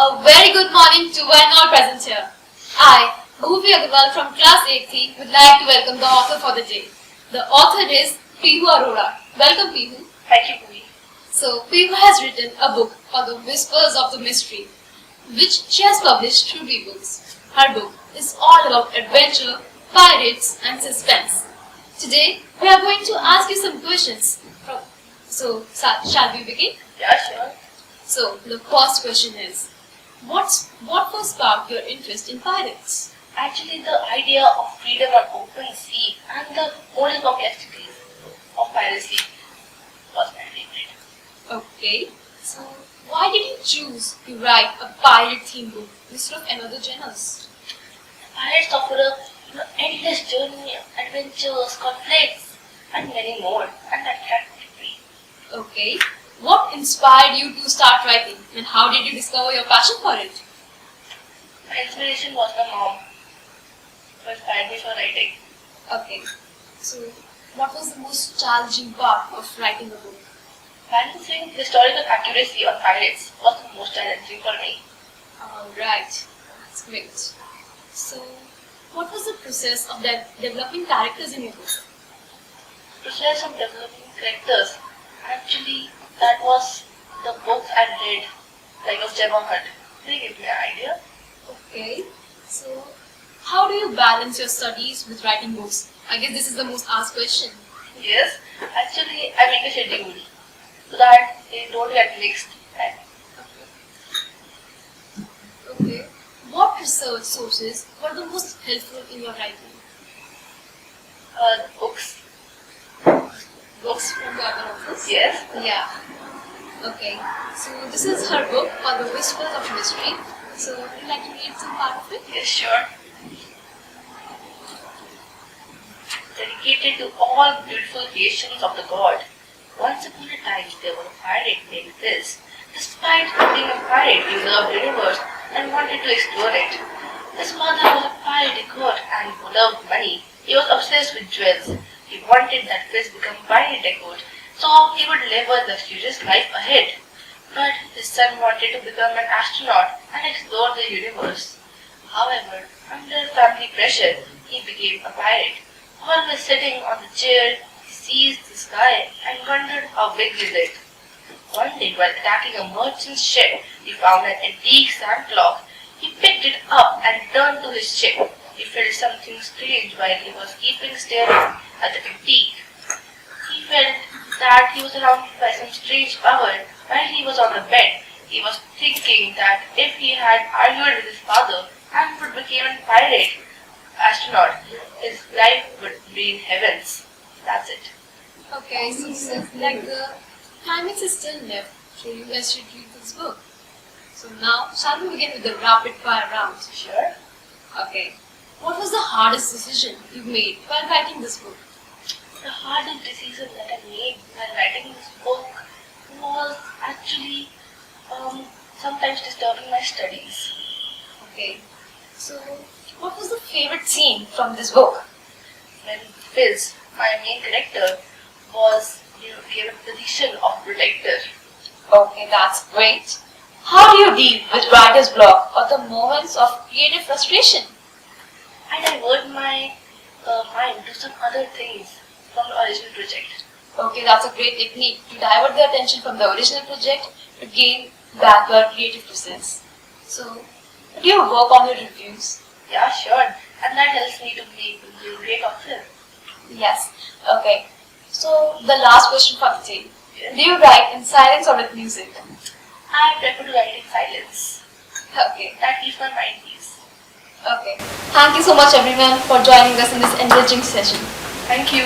A very good morning to one all present here. I, Bhuvi Agarwal from class 8th would like to welcome the author for the day. The author is Pihu Arora. Welcome Pihu. Thank you, Bhuvi. So Pihu has written a book called The Whispers of the Mystery, which she has published through Rebooks. Her book is all about adventure, pirates and suspense. Today we are going to ask you some questions. Shall we begin? Yeah, sure. So the first question is, what first sparked your interest in pirates? Actually, the idea of freedom on open sea and the whole complexities of piracy was my favorite. Okay, so why did you choose to write a pirate-themed book instead of another genres? Pirates offer a endless journey, adventures, conflicts, and many more, and that attracted me. Okay, what inspired you to start writing, and how did you discover your passion for it? My inspiration was my mom, who inspired me for writing. Okay, so what was the most challenging part of writing a book? Balancing historical accuracy on pirates was the most challenging for me. Alright, that's great. So, what was the process of developing characters in your book? Process of developing characters. Actually, that was the books I read, like of Gemma Hunt. They gave me an idea. Okay, so how do you balance your studies with writing books? I guess this is the most asked question. Yes, actually, I make a schedule so that they don't get mixed. Okay. What research sources were the most helpful in your writing? Books. Books from the other authors? Yes. Yeah. Okay. So this is her book called The Whispers of Mystery. So would you like to read some part of it? Yes, sure. Dedicated to all beautiful creations of the god. Once upon a time, there was a pirate named Fizz. Despite being a pirate, he loved the universe and wanted to explore it. His mother was a pirate god and loved money. He was obsessed with jewels. He wanted that Fizz become pirate god, so he would live a luxurious life ahead. But his son wanted to become an astronaut and explore the universe. However, under family pressure, he became a pirate. Always sitting on the chair, he seized the sky and wondered how big is it. One day, while attacking a merchant's ship, he found an antique sand clock. He picked it up and returned to his ship. He felt something strange while he was keeping staring at the antique. He felt that he was surrounded by some strange power. While he was on the bed, he was thinking that if he had argued with his father and would become a pirate astronaut, his life would be in heavens. That's it. Okay, so since like the climax is still left, so you guys should read this book. So now, shall we begin with the rapid fire round? Sure. Okay. What was the hardest decision you made while writing this book? The hardest decision that I made while writing this book was actually sometimes disturbing my studies. Okay. So, what was the favorite scene from this book? When Fizz, my main character, was given the position of protector. Okay, that's great. How do you deal with writer's block or the moments of creative frustration? I divert my mind to some other things from the original project. Okay, that's a great technique to divert the attention from the original project to gain back your creative process. So, do you work on your reviews? Yeah, sure. And that helps me to be a great author. Yes. Okay. So, the last question for the day. Do you write in silence or with music? I prefer to write in silence. Okay. That keeps my mind peace. Okay. Thank you so much everyone for joining us in this enriching session. Thank you.